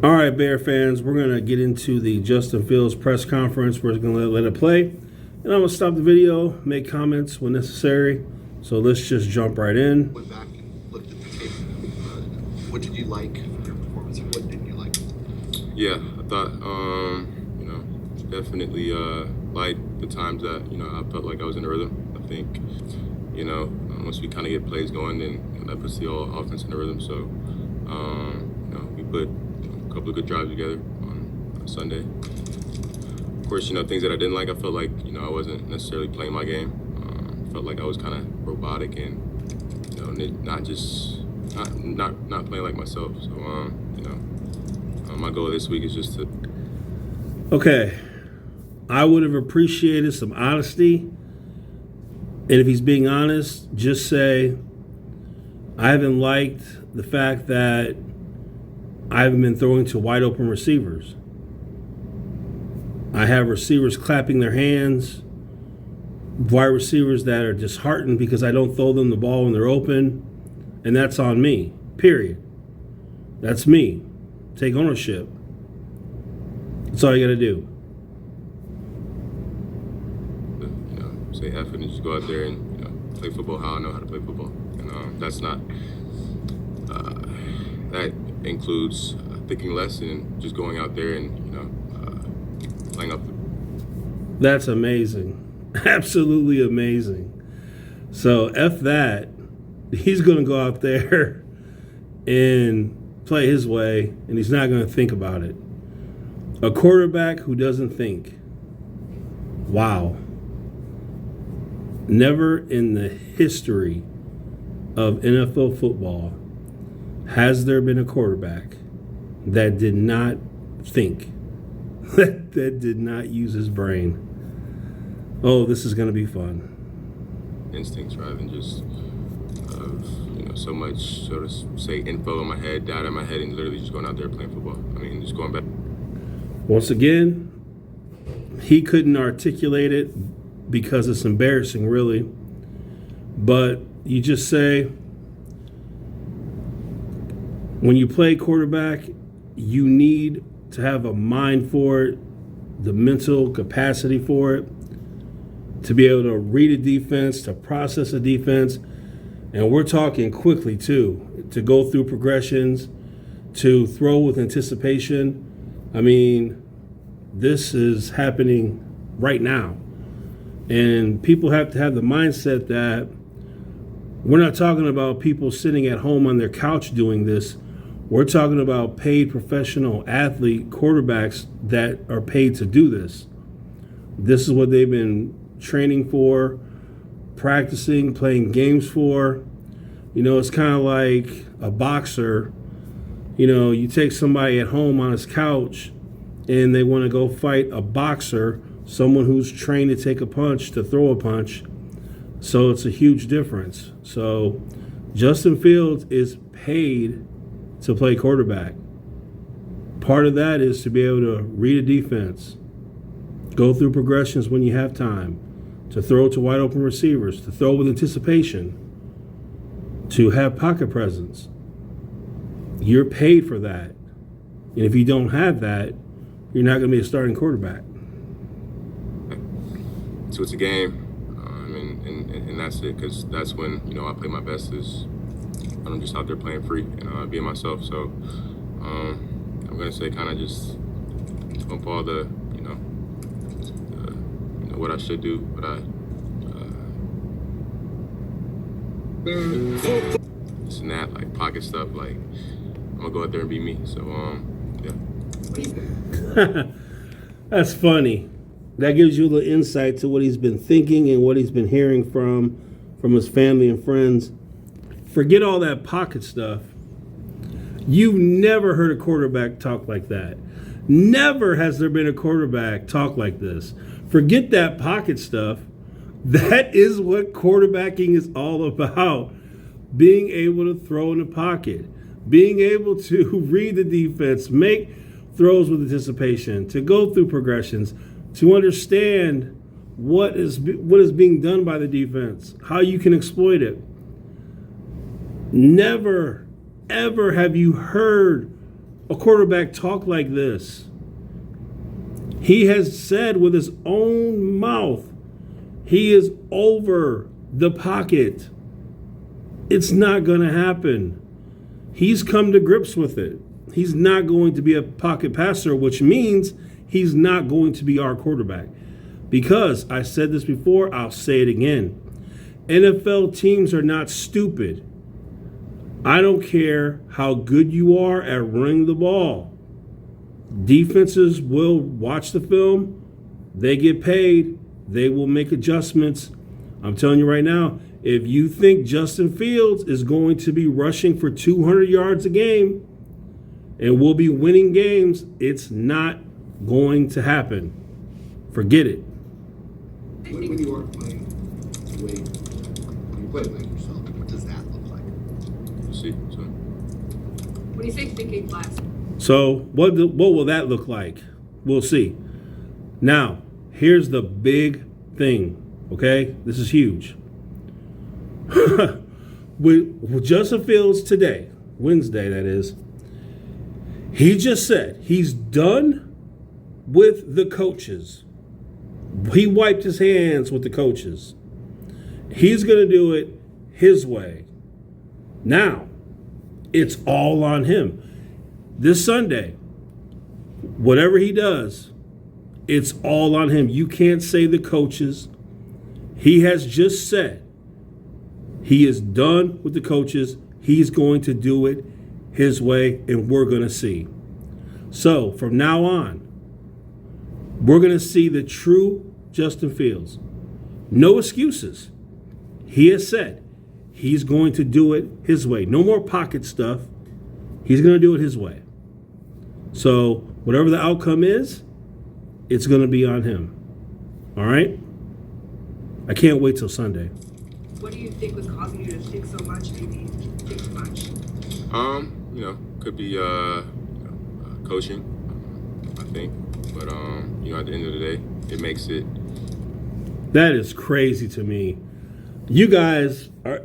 All right, Bear fans, we're going to get into the Justin Fields press conference. We're going to let it play. And I'm going to stop the video, make comments when necessary. So let's just jump right in. Went back and looked at the tape. What did you like in your performance and what didn't you like? Yeah, I thought, definitely liked the times that, I felt like I was in a rhythm. I think, once we kind of get plays going, then that puts the whole offense in a rhythm. So, we put a couple of good drives together on Sunday. Of course, things that I didn't like, I felt like, I wasn't necessarily playing my game. Felt like I was kind of robotic and, not playing like myself. So, my goal this week is just to. Okay. I would have appreciated some honesty. And if he's being honest, just say, I haven't liked the fact that I haven't been throwing to wide open receivers. I have receivers clapping their hands, wide receivers that are disheartened because I don't throw them the ball when they're open, and that's on me, period. That's me. Take ownership. That's all you got to do. Say F and just go out there and play football how I know how to play football. And that's not, that includes thinking less and just going out there and, playing up. That's amazing. Absolutely amazing. So F that. He's going to go out there and play his way, and he's not going to think about it. A quarterback who doesn't think. Wow. Never in the history of NFL football has there been a quarterback that did not think, that did not use his brain. Oh, this is going to be fun. Instincts rather than just so much, so to say, info in my head, data in my head, and literally just going out there playing football. I mean, just going back. Once again, he couldn't articulate it because it's embarrassing, really. But you just say, when you play quarterback, you need to have a mind for it, the mental capacity for it, to be able to read a defense, to process a defense. And we're talking quickly, too, to go through progressions, to throw with anticipation. I mean, this is happening right now. And people have to have the mindset that we're not talking about people sitting at home on their couch doing this. We're talking about paid professional athlete quarterbacks that are paid to do this. This is what they've been training for, practicing, playing games for. It's kind of like a boxer. You take somebody at home on his couch and they want to go fight a boxer, someone who's trained to take a punch, to throw a punch. So it's a huge difference. So Justin Fields is paid to play quarterback. Part of that is to be able to read a defense, go through progressions when you have time, to throw to wide open receivers, to throw with anticipation, to have pocket presence. You're paid for that. And if you don't have that, you're not going to be a starting quarterback. So it's a game, and that's it, because that's when, I play my best is when I'm just out there playing free and being myself. So I'm going to say kind of just bump all the, what I should do, but this and that, like pocket stuff, like I'm going to go out there and be me. So, yeah. That's funny. That gives you a little insight to what he's been thinking and what he's been hearing from his family and friends. Forget all that pocket stuff. You've never heard a quarterback talk like that. Never has there been a quarterback talk like this. Forget that pocket stuff. That is what quarterbacking is all about. Being able to throw in the pocket, being able to read the defense, make throws with anticipation, to go through progressions, to understand what is being done by the defense, how you can exploit it. Never, ever have you heard a quarterback talk like this. He has said with his own mouth, he is over the pocket. It's not going to happen. He's come to grips with it. He's not going to be a pocket passer, which means he's not going to be our quarterback. Because I said this before, I'll say it again. NFL teams are not stupid. I don't care how good you are at running the ball. Defenses will watch the film. They get paid. They will make adjustments. I'm telling you right now, if you think Justin Fields is going to be rushing for 200 yards a game and will be winning games, it's not going to happen. Forget it. When you are playing when you play like yourself, what does that look like? We'll see. So, When you say thinking last, So what will that look like? We'll see. Now, here's the big thing, okay? This is huge. with Justin Fields today, Wednesday that is, he just said he's done with the coaches. He wiped his hands with the coaches. He's going to do it his way. Now, it's all on him. This Sunday, whatever he does, it's all on him. You can't say the coaches. He has just said he is done with the coaches. He's going to do it his way, and we're going to see. So from now on, we're going to see the true Justin Fields. No excuses. He has said he's going to do it his way. No more pocket stuff. He's going to do it his way. So whatever the outcome is, it's going to be on him. All right? I can't wait till Sunday. what do you think was causing you to think so much, maybe think too much? Could be coaching, I think. But at the end of the day, it makes it. That is crazy to me. You guys are.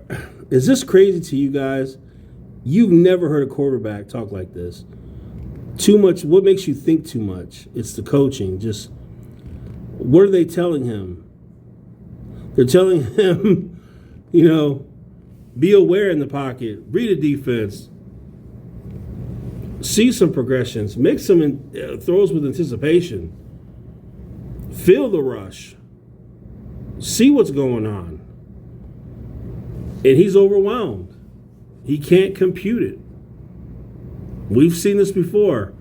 Is this crazy to you guys? You've never heard a quarterback talk like this. Too much. What makes you think too much? It's the coaching. Just what are they telling him? They're telling him, be aware in the pocket, read a defense, see some progressions, make some throws with anticipation, feel the rush, see what's going on. And he's overwhelmed. He can't compute it. We've seen this before.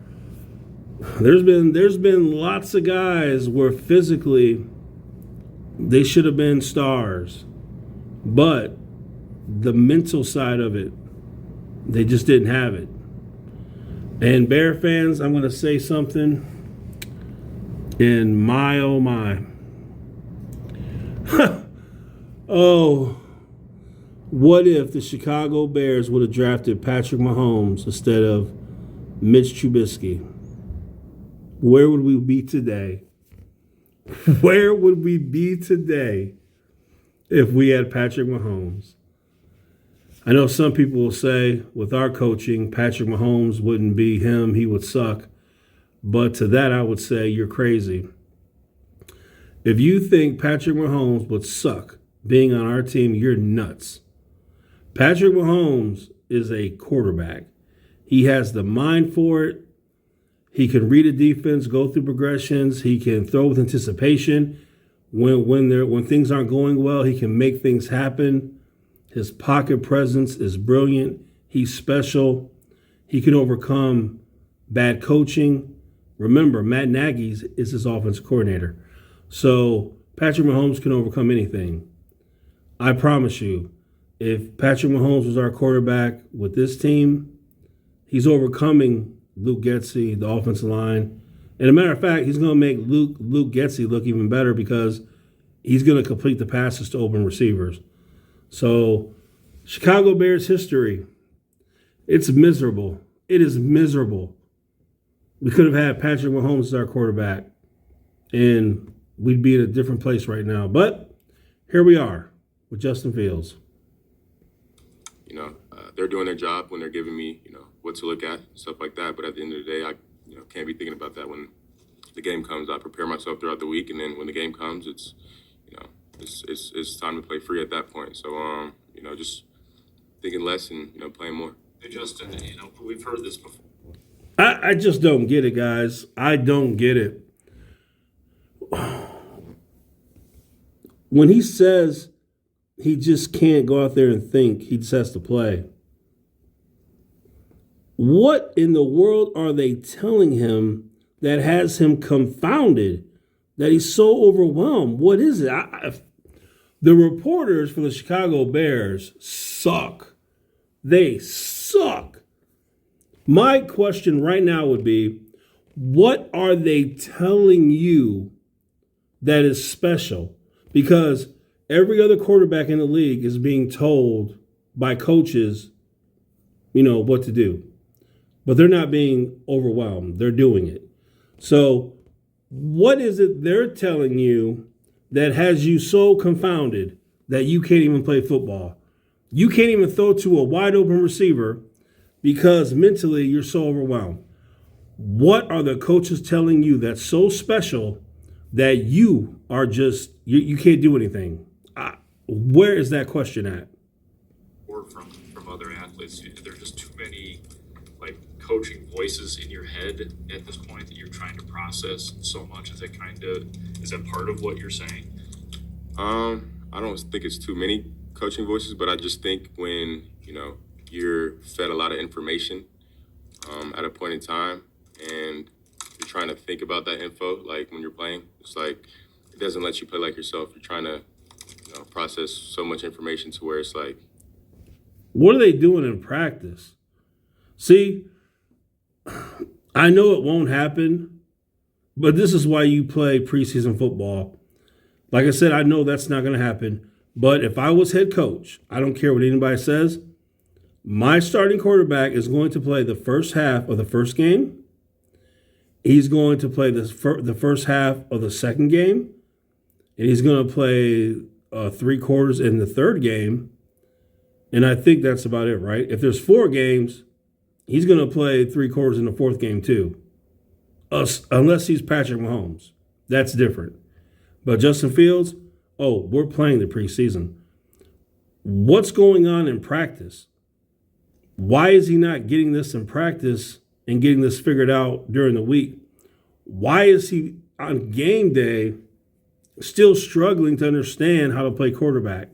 There's been lots of guys where physically they should have been stars, but the mental side of it, they just didn't have it. And Bear fans, I'm going to say something, and my oh my. Oh, what if the Chicago Bears would have drafted Patrick Mahomes instead of Mitch Trubisky? Where would we be today? Where would we be today if we had Patrick Mahomes? I know some people will say with our coaching, Patrick Mahomes wouldn't be him. He would suck. But to that, I would say you're crazy. If you think Patrick Mahomes would suck being on our team, you're nuts. Patrick Mahomes is a quarterback. He has the mind for it. He can read a defense, go through progressions. He can throw with anticipation. When things aren't going well, he can make things happen. His pocket presence is brilliant. He's special. He can overcome bad coaching. Remember, Matt Nagy is his offensive coordinator. So Patrick Mahomes can overcome anything. I promise you, if Patrick Mahomes was our quarterback with this team, he's overcoming Luke Getsy, the offensive line. And a matter of fact, he's going to make Luke Getsy look even better because he's going to complete the passes to open receivers. So Chicago Bears history, it's miserable. It is miserable. We could have had Patrick Mahomes as our quarterback, and we'd be in a different place right now. But here we are with Justin Fields. They're doing their job when they're giving me, what to look at, stuff like that. But at the end of the day, I can't be thinking about that when the game comes. I prepare myself throughout the week, and then when the game comes, it's it's time to play free at that point. So just thinking less and playing more. Hey, Justin, we've heard this before. I just don't get it, guys. I don't get it. When he says he just can't go out there and think, he just has to play. What in the world are they telling him that has him confounded, that he's so overwhelmed? What is it? The reporters for the Chicago Bears suck. They suck. My question right now would be, what are they telling you that is special? Because every other quarterback in the league is being told by coaches, what to do. But they're not being overwhelmed. They're doing it. So what is it they're telling you that has you so confounded that you can't even play football? You can't even throw to a wide open receiver because mentally you're so overwhelmed. What are the coaches telling you that's so special that you are just, you can't do anything? Where is that question at? Or from other athletes, there's just too many coaching voices in your head at this point that you're trying to process so much. Is that part of what you're saying? I don't think it's too many coaching voices, but I just think when you're fed a lot of information at a point in time and you're trying to think about that info, like when you're playing, it's like it doesn't let you play like yourself. You're trying to process so much information to where it's like, what are they doing in practice? See, I know it won't happen, but this is why you play preseason football. Like I said, I know that's not going to happen. But if I was head coach, I don't care what anybody says, my starting quarterback is going to play the first half of the first game. He's going to play the first half of the second game. And he's going to play 3 quarters in the third game. And I think that's about it, right? If there's 4 games, he's going to play 3 quarters in the fourth game too. Unless he's Patrick Mahomes. That's different. But Justin Fields, we're playing the preseason. What's going on in practice? Why is he not getting this in practice and getting this figured out during the week? Why is he on game day still struggling to understand how to play quarterback?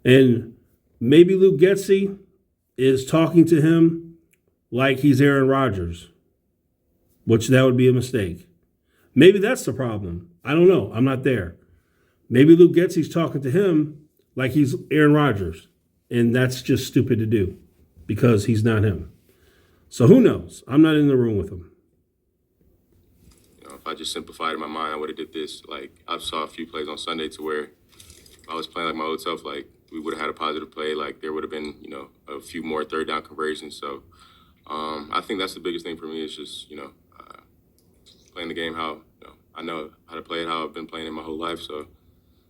And maybe Luke Getsy is talking to him like he's Aaron Rodgers, which that would be a mistake. Maybe that's the problem. I don't know. I'm not there. Maybe Luke Getsy's talking to him like he's Aaron Rodgers, and that's just stupid to do because he's not him. So who knows? I'm not in the room with him. If I just simplified in my mind, I would have did this. Like, I saw a few plays on Sunday to where if I was playing like my old self, like we would have had a positive play. Like there would have been, a few more third down conversions. So I think that's the biggest thing for me is just, playing the game how I know how to play it, how I've been playing it my whole life. So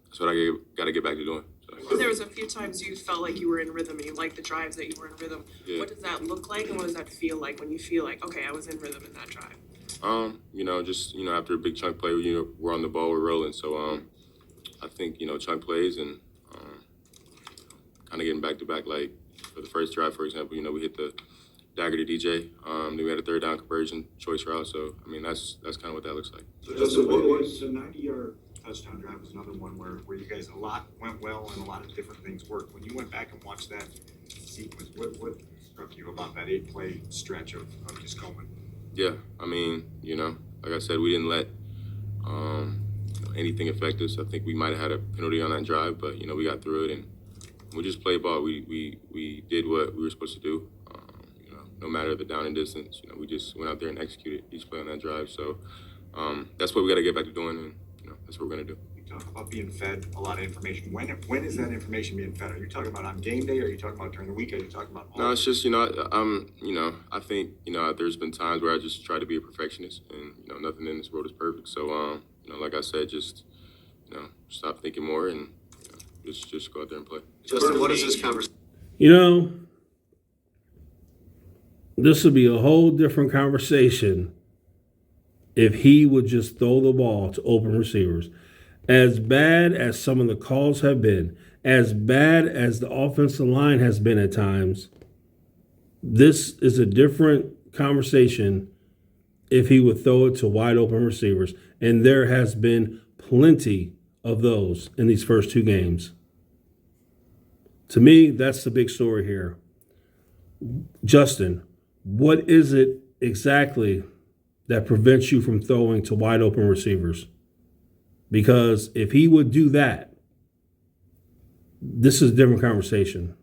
that's what I got to get back to doing. So. There was a few times you felt like you were in rhythm and you liked the drives that you were in rhythm. Yeah. What does that look like and what does that feel like when you feel like, okay, I was in rhythm in that drive? Just after a big chunk play, we're on the ball, we're rolling. So I think, chunk plays and kind of getting back to back, like for the first drive, for example, we hit the dagger to DJ. Then we had a third down conversion, choice route. So, I mean, that's kind of what that looks like. So Justin, what was the 90-yard touchdown drive was another one where you guys, a lot went well and a lot of different things worked. When you went back and watched that sequence, what struck you about that 8-play stretch of just going? Yeah, I mean, like I said, we didn't let anything affect us. I think we might have had a penalty on that drive, but, we got through it and we just played ball. We did what we were supposed to do. No matter the down and distance, we just went out there and executed each play on that drive. So that's what we got to get back to doing, and that's what we're gonna do. You talk about being fed a lot of information. When is that information being fed? Are you talking about on game day? Are you talking about during the week? Are you talking about? No, it's just I think there's been times where I just try to be a perfectionist, and nothing in this world is perfect. So like I said, just stop thinking more and just go out there and play. Justin, what is this conversation? this would be a whole different conversation if he would just throw the ball to open receivers. As bad as some of the calls have been, as bad as the offensive line has been at times, this is a different conversation if he would throw it to wide open receivers. And there has been plenty of those in these first two games. To me, that's the big story here. Justin, what is it exactly that prevents you from throwing to wide open receivers? Because if he would do that, this is a different conversation.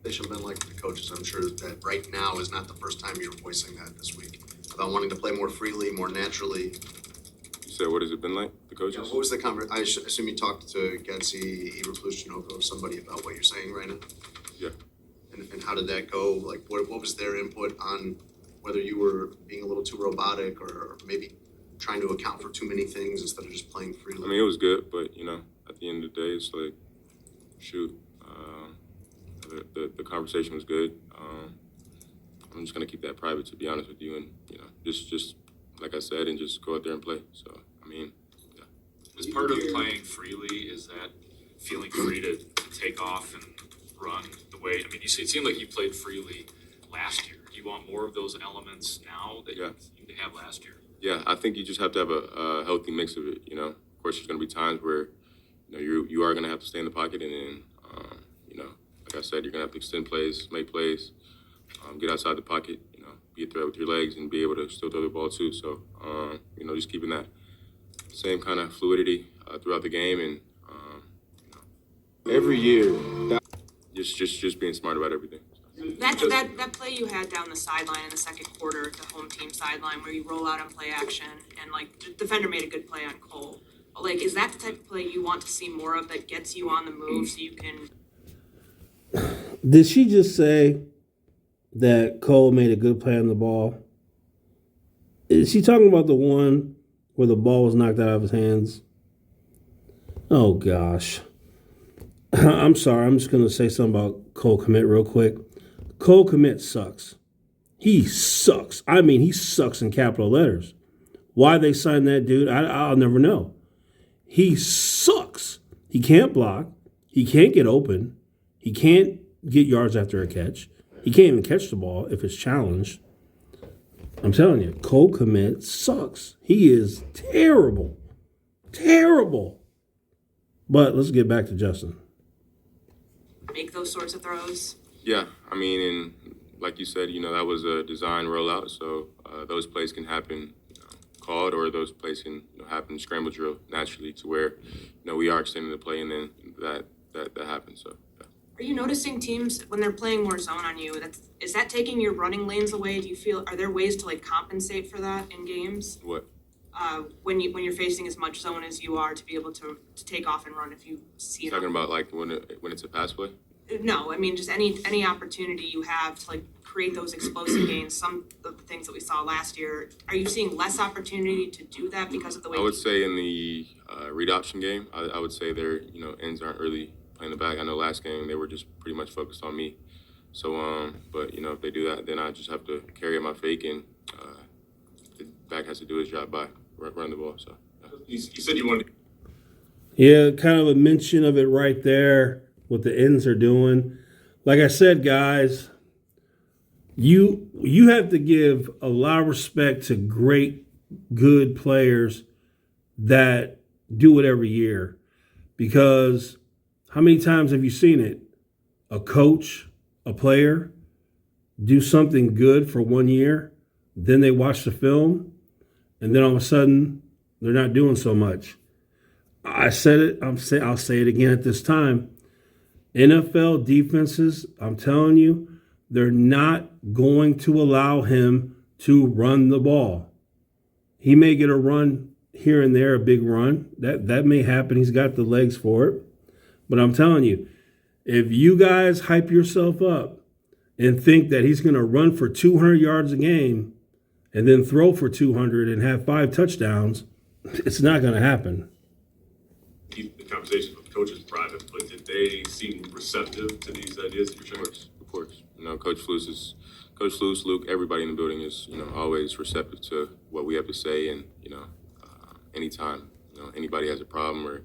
They should have been like the coaches. I'm sure that right now is not the first time you're voicing that this week about wanting to play more freely, more naturally. You said, what has it been like, the Yeah, coaches? what was the conversation? I assume you talked to Getsy, Eberflus, Janoko, somebody about what you're saying right now? Yeah. And how did that go? Like, what was their input on whether you were being a little too robotic or maybe trying to account for too many things instead of just playing freely? I mean, it was good, but, at the end of the day, it's like, shoot, the conversation was good. I'm just going to keep that private, to be honest with you, and, just like I said, and just go out there and play. So, I mean, yeah. As part of playing freely, is that feeling free to take off and run the way, I mean, it seemed like you played freely last year. Do you want more of those elements now that you seemed to have last year? Yeah, I think you just have to have a healthy mix of it, Of course, there's going to be times where, you are going to have to stay in the pocket, and then, like I said, you're going to have to extend plays, make plays, get outside the pocket, be a threat with your legs and be able to still throw the ball too. So, just keeping that same kind of fluidity throughout the game, and every year. just being smart about everything. That play you had down the sideline in the second quarter, the home team sideline, where you roll out on play action and the defender made a good play on Cole. Is that the type of play you want to see more of that gets you on the move so you can? Did she just say that Cole made a good play on the ball? Is she talking about the one where the ball was knocked out of his hands? Oh, gosh. I'm sorry. I'm just going to say something about Cole Kmet real quick. Cole Kmet sucks. He sucks. I mean, he sucks in capital letters. Why they signed that dude, I'll never know. He sucks. He can't block. He can't get open. He can't get yards after a catch. He can't even catch the ball if it's challenged. I'm telling you, Cole Kmet sucks. He is terrible. Terrible. But let's get back to Justin. Make those sorts of throws. Yeah, I mean, and like you said, that was a design rollout, so those plays can happen called, or those plays can happen scramble drill naturally to where we are extending the play, and then that happens. So yeah. Are you noticing teams when they're playing more zone on you? Is that taking your running lanes away? Do you feel are there ways to compensate for that in games? What? When you're facing as much zone as you are to be able to take off and run if you see it. Talking about when it's a pass play? No, I mean just any opportunity you have to create those explosive gains. Some of the things that we saw last year. Are you seeing less opportunity to do that because of the way? I would say in the read option game, I would say their ends aren't really playing the back. I know last game they were just pretty much focused on me. So but if they do that, then I just have to carry my fake, and the back has to do his job by run the ball. So yeah. You said you wanted. Yeah, kind of a mention of it right there, what the ends are doing. Like I said, guys, you have to give a lot of respect to great, good players that do it every year. Because how many times have you seen it? A coach, a player, do something good for 1 year, then they watch the film, and then all of a sudden, they're not doing so much. I said it, I'll say it again at this time. NFL defenses, I'm telling you, they're not going to allow him to run the ball. He may get a run here and there, a big run. That may happen. He's got the legs for it. But I'm telling you, if you guys hype yourself up and think that he's going to run for 200 yards a game and then throw for 200 and have 5 touchdowns, it's not going to happen. The conversations with coaches private, but did they seem receptive to these ideas that you're sharing? Of course. Coach Flus is Coach Luce, Luke, everybody in the building is, always receptive to what we have to say, and anytime anybody has a problem or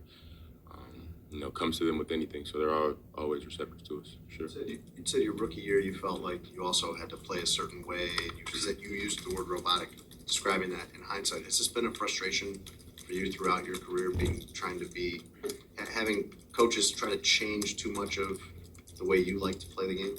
comes to them with anything, so they're all always receptive to us. Sure. You said your rookie year, you felt like you also had to play a certain way. You said you used the word robotic, describing that in hindsight. Has this been a frustration for you throughout your career, having coaches try to change too much of the way you like to play the game?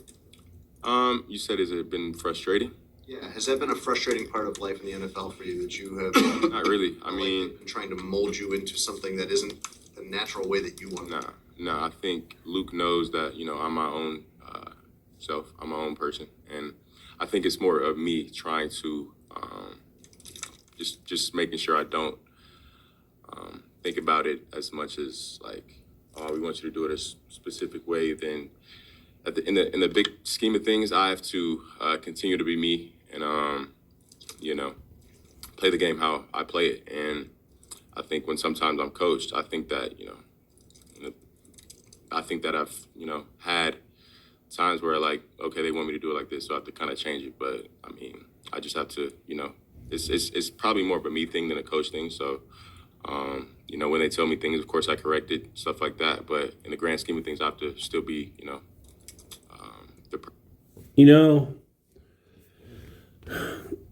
You said, has it been frustrating? Yeah, has that been a frustrating part of life in the NFL for you, that you have Not really. I mean, been trying to mold you into something that isn't the natural way that you want? I think Luke knows that, I'm my own self. I'm my own person. And I think it's more of me trying to just making sure I don't think about it as much as like, oh, we want you to do it a specific way. Then in the big scheme of things, I have to continue to be me and, play the game how I play it. And I think when sometimes I'm coached, I think that, I've, had times where like, okay, they want me to do it like this, so I have to kind of change it. But I mean, I just have to, it's probably more of a me thing than a coach thing. So, when they tell me things, of course I correct it, stuff like that. But in the grand scheme of things, I have to still be,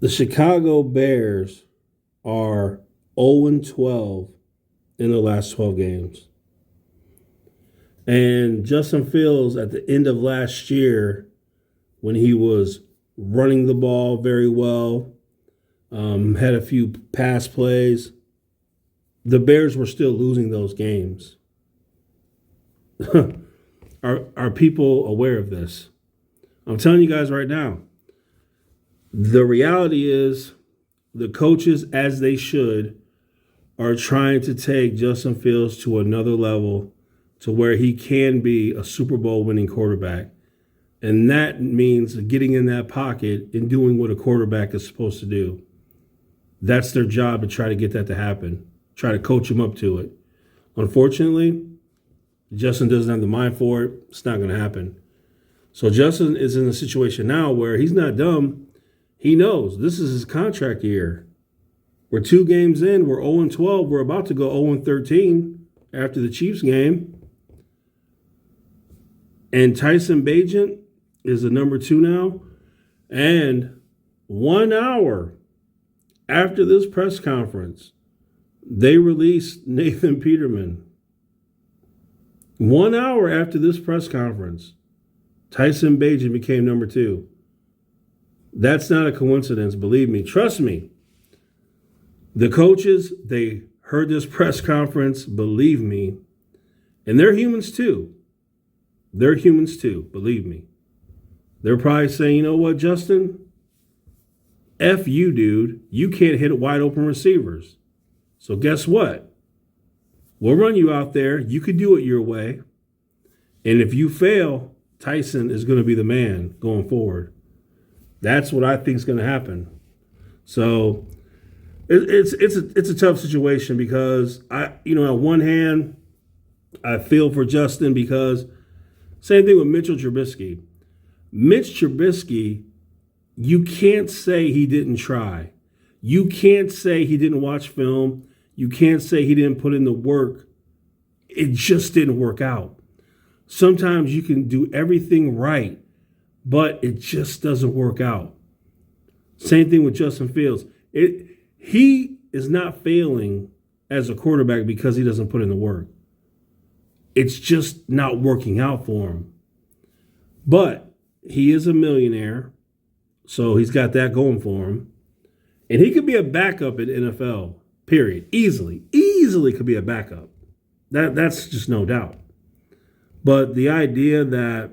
the Chicago Bears are 0-12 in the last 12 games. And Justin Fields, at the end of last year, when he was running the ball very well, had a few pass plays, the Bears were still losing those games. Are people aware of this? I'm telling you guys right now, the reality is the coaches, as they should, are trying to take Justin Fields to another level to where he can be a Super Bowl winning quarterback. And that means getting in that pocket and doing what a quarterback is supposed to do. That's their job, to try to get that to happen, try to coach him up to it. Unfortunately, Justin doesn't have the mind for it. It's not going to happen. So Justin is in a situation now where he's not dumb. He knows this is his contract year. We're 2 games in. We're 0-12. We're about to go 0-13 after the Chiefs game. And Tyson Bagent is the number 2 now. And 1 hour after this press conference, they released Nathan Peterman. 1 hour after this press conference, Tyson Bagent became number 2. That's not a coincidence, believe me. Trust me. The coaches, they heard this press conference, believe me. And they're humans too. They're humans too, believe me. They're probably saying, you know what, Justin? F you, dude. You can't hit wide open receivers. So guess what? We'll run you out there. You could do it your way. And if you fail, Tyson is going to be the man going forward. That's what I think is going to happen. So it's a tough situation because on one hand, I feel for Justin because same thing with Mitchell Trubisky. Mitch Trubisky, you can't say he didn't try. You can't say he didn't watch film. You can't say he didn't put in the work. It just didn't work out. Sometimes you can do everything right, but it just doesn't work out. Same thing with Justin Fields. He is not failing as a quarterback because he doesn't put in the work. It's just not working out for him. But he is a millionaire, so he's got that going for him. And he could be a backup in NFL, period. Easily could be a backup. That's just no doubt. But the idea that,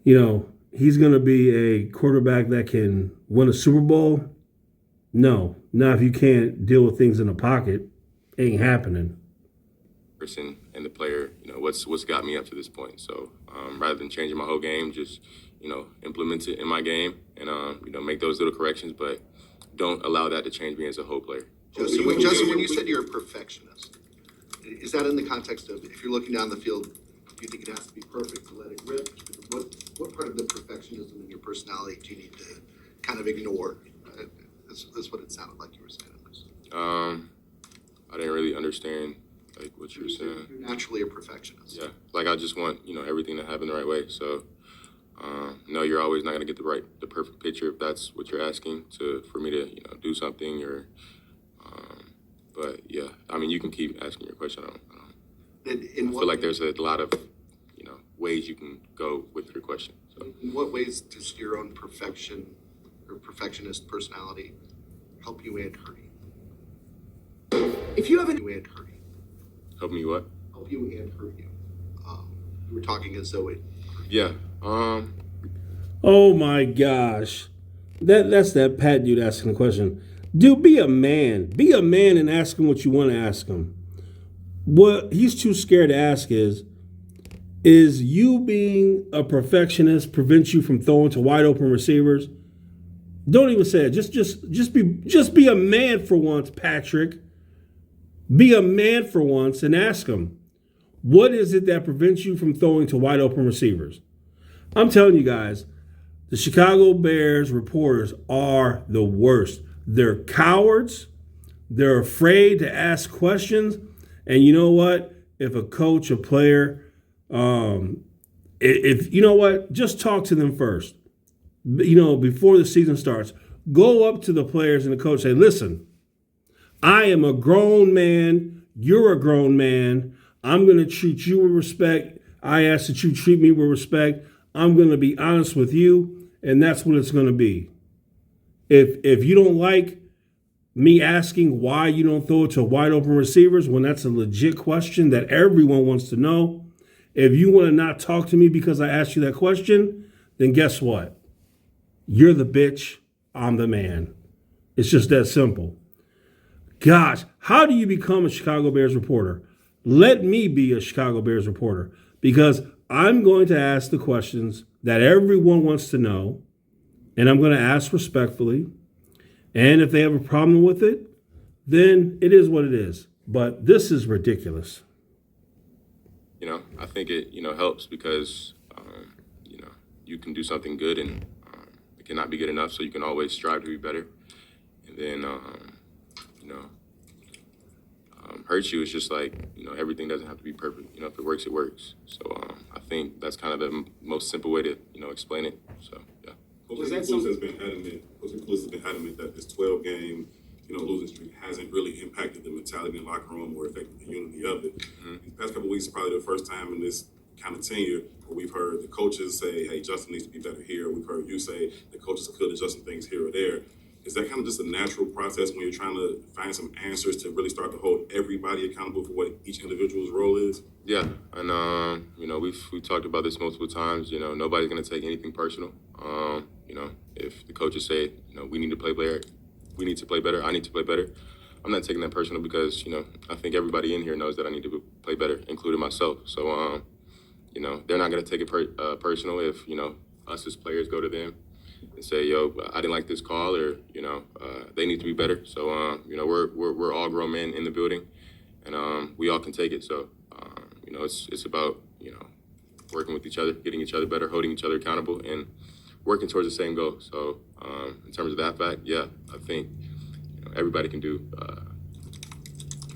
he's going to be a quarterback that can win a Super Bowl, no. Not if you can't deal with things in the pocket. Ain't happening. Person and the player, what's got me up to this point. So rather than changing my whole game, just, implement it in my game and, make those little corrections, but don't allow that to change me as a whole player. Justin, when you said you're a perfectionist, is that in the context of if you're looking down the field, you think it has to be perfect to let it rip? What part of the perfectionism in your personality do you need to kind of ignore? That's what it sounded like you were saying. I didn't really understand like what you were saying. You're naturally a perfectionist. Yeah, like I just want everything to happen the right way. So, no, you're always not gonna get the perfect picture if that's what you're asking for me to do something or. But yeah, I mean, you can keep asking your question. I feel like there's a lot of ways you can go with your question. So. In what ways does your own perfection or perfectionist personality help you and hurt you? If you haven't, and hurt you. Help me what? Help you and hurt you. You were talking as though it. Yeah. Oh my gosh. That's that Pat dude asking the question. Dude, be a man. Be a man and ask him what you want to ask him. What he's too scared to ask is you being a perfectionist prevent you from throwing to wide open receivers? Don't even say it. Just be a man for once, Patrick. Be a man for once and ask him, what is it that prevents you from throwing to wide open receivers? I'm telling you guys, the Chicago Bears reporters are the worst. They're cowards. They're afraid to ask questions. And you know what? If a coach, a player, if you know what, just talk to them first. Before the season starts, go up to the players and the coach, say, listen, I am a grown man. You're a grown man. I'm going to treat you with respect. I ask that you treat me with respect. I'm going to be honest with you, and that's what it's going to be. If you don't like me asking why you don't throw it to wide open receivers when that's a legit question that everyone wants to know, if you want to not talk to me because I asked you that question, then guess what? You're the bitch. I'm the man. It's just that simple. Gosh, how do you become a Chicago Bears reporter? Let me be a Chicago Bears reporter because I'm going to ask the questions that everyone wants to know, and I'm going to ask respectfully. And if they have a problem with it, then it is what it is. But this is ridiculous. I think it helps because you can do something good and it cannot be good enough, so you can always strive to be better. And then hurt you is just like everything doesn't have to be perfect. If it works, it works. So I think that's kind of the most simple way to explain it. So yeah. Coach Inclusive has been adamant that this 12-game, losing streak hasn't really impacted the mentality in the locker room or affected the unity of it. Mm-hmm. These past couple of weeks is probably the first time in this kind of tenure where we've heard the coaches say, hey, Justin needs to be better here. We've heard you say the coaches could adjust some things here or there. Is that kind of just a natural process when you're trying to find some answers to really start to hold everybody accountable for what each individual's role is? Yeah, and we've talked about this multiple times. Nobody's gonna take anything personal. If the coaches say we need to play better, we need to play better. I need to play better. I'm not taking that personal because I think everybody in here knows that I need to play better, including myself. So they're not gonna take it personal if us as players go to them and say, yo, I didn't like this call, or they need to be better. So we're all grown men in the building, and we all can take it. So it's about working with each other, getting each other better, holding each other accountable, and working towards the same goal. So in terms of that fact, yeah, I think everybody can do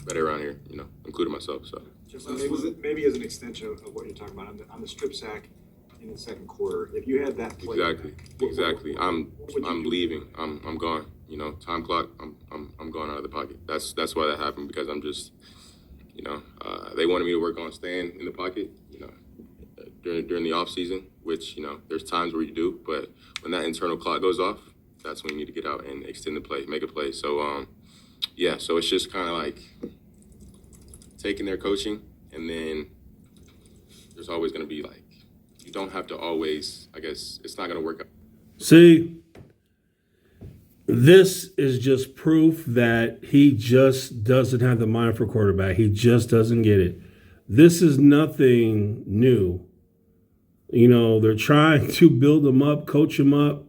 better around here, including myself. So Just maybe as an extension of what you're talking about on the strip sack in the second quarter, if you had that play exactly. I'm leaving. I'm gone. Time clock. I'm gone out of the pocket. That's why that happened, because I'm just they wanted me to work on staying in the pocket. During the off season, which there's times where you do, but when that internal clock goes off, that's when you need to get out and extend the play, make a play. So so it's just kind of like taking their coaching, and then there's always going to be like, you don't have to always, I guess it's not going to work out. See, this is just proof that he just doesn't have the mind for quarterback. He just doesn't get it. This is nothing new. They're trying to build him up, coach him up,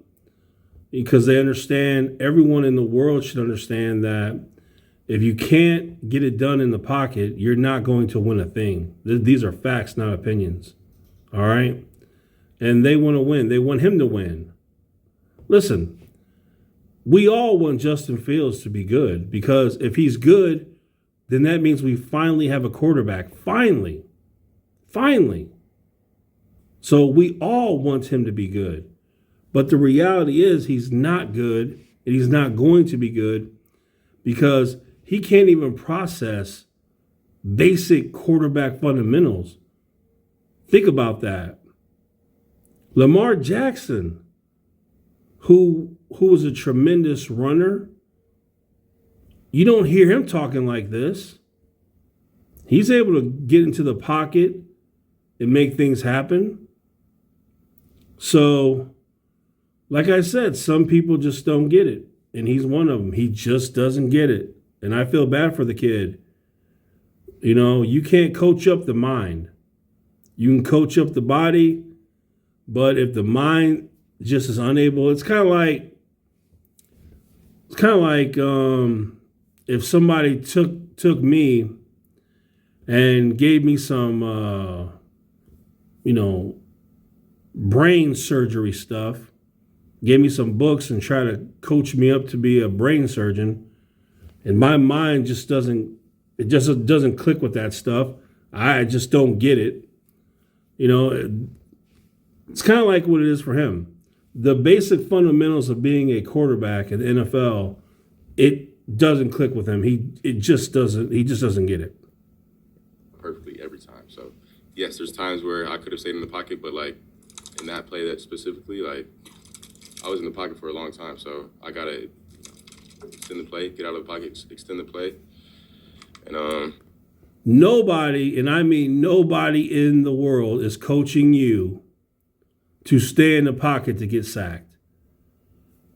because they understand, everyone in the world should understand that If you can't get it done in the pocket, you're not going to win a thing. These are facts, not opinions. All right? And they want to win. They want him to win. Listen, we all want Justin Fields to be good, because if he's good, then that means we finally have a quarterback. Finally. So we all want him to be good. But the reality is he's not good, and he's not going to be good, because he can't even process basic quarterback fundamentals. Think about that. Lamar Jackson, who was a tremendous runner, you don't hear him talking like this. He's able to get into the pocket and make things happen. So, like I said, some people just don't get it. And he's one of them. He just doesn't get it. And I feel bad for the kid. You know, you can't coach up the mind. You can coach up the body, but if the mind just is unable, it's kind of like if somebody took me and gave me some brain surgery stuff, gave me some books and tried to coach me up to be a brain surgeon, and my mind just doesn't click with that stuff. I just don't get it. You know, it's kind of like what it is for him. The basic fundamentals of being a quarterback in the NFL, it doesn't click with him. He just doesn't get it. Perfectly every time. So yes, there's times where I could have stayed in the pocket, but like in that play that specifically, like I was in the pocket for a long time, so I gotta extend the play, get out of the pocket, extend the play, and Nobody, and I mean nobody in the world, is coaching you to stay in the pocket to get sacked.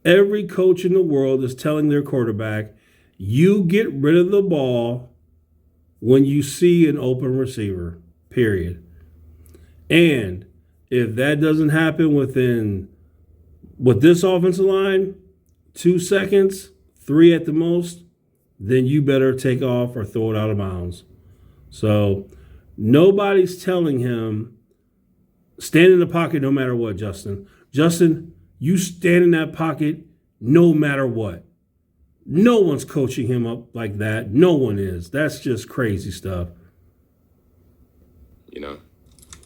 Every coach in the world is telling their quarterback, you get rid of the ball when you see an open receiver, period. And if that doesn't happen with this offensive line, 2 seconds, 3 at the most, then you better take off or throw it out of bounds. So nobody's telling him, stand in the pocket no matter what, Justin. Justin, you stand in that pocket no matter what. No one's coaching him up like that. No one is. That's just crazy stuff. you know,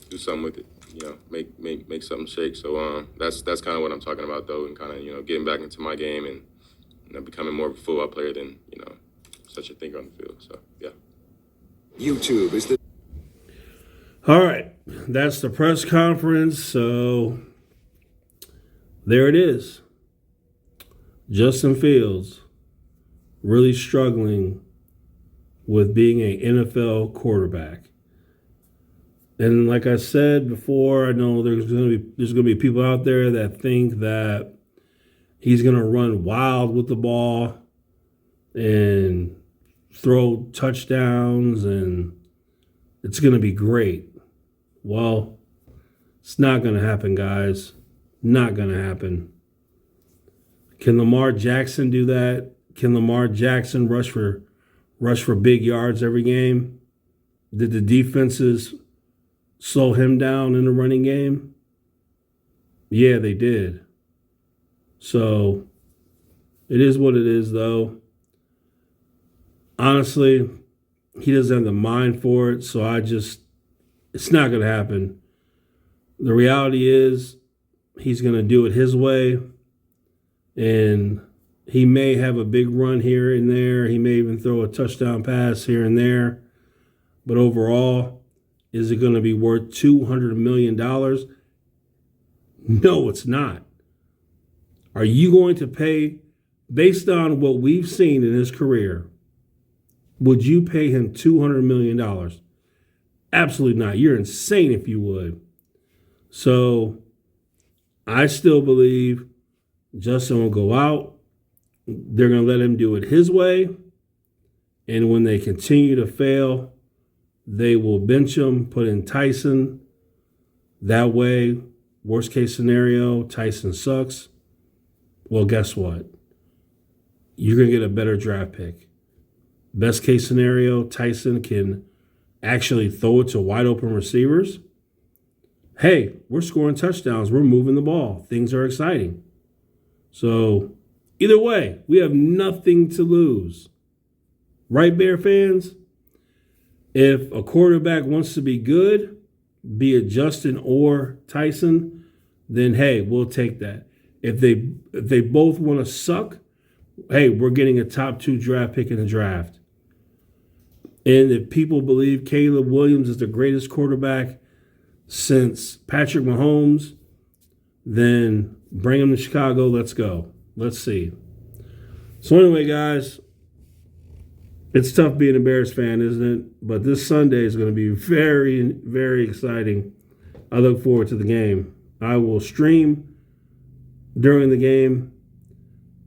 do something with it. You know, make something shake. So that's kind of what I'm talking about, though, and kind of getting back into my game and becoming more of a football player than such a thing on the field. So yeah. YouTube is the. All right, that's the press conference. So there it is. Justin Fields really struggling with being an NFL quarterback. And like I said before, I know there's gonna be people out there that think that he's gonna run wild with the ball and throw touchdowns and it's gonna be great. Well, it's not gonna happen, guys. Not gonna happen. Can Lamar Jackson do that? Can Lamar Jackson rush for big yards every game? Did the defenses slow him down in the running game? Yeah, they did. So it is what it is, though. Honestly, he doesn't have the mind for it, so it's not going to happen. The reality is he's going to do it his way, and he may have a big run here and there. He may even throw a touchdown pass here and there. But overall, is it going to be worth $200 million? No, it's not. Are you going to pay, based on what we've seen in his career, would you pay him $200 million? Absolutely not. You're insane if you would. So I still believe Justin will go out. They're going to let him do it his way. And when they continue to fail, they will bench him, put in Tyson. That way, worst case scenario, Tyson sucks. Well, guess what? You're going to get a better draft pick. Best case scenario, Tyson can actually throw it to wide open receivers. Hey, we're scoring touchdowns. We're moving the ball. Things are exciting. So either way, we have nothing to lose. Right, Bear fans? If a quarterback wants to be good, be it Justin or Tyson, then hey, we'll take that. If they both want to suck, hey, we're getting a top 2 draft pick in the draft. And if people believe Caleb Williams is the greatest quarterback since Patrick Mahomes, then bring him to Chicago. Let's go. Let's see. So anyway, guys, it's tough being a Bears fan, isn't it? But this Sunday is going to be very, very exciting. I look forward to the game. I will stream during the game,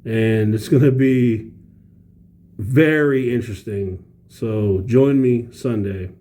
and it's going to be very interesting. So join me Sunday.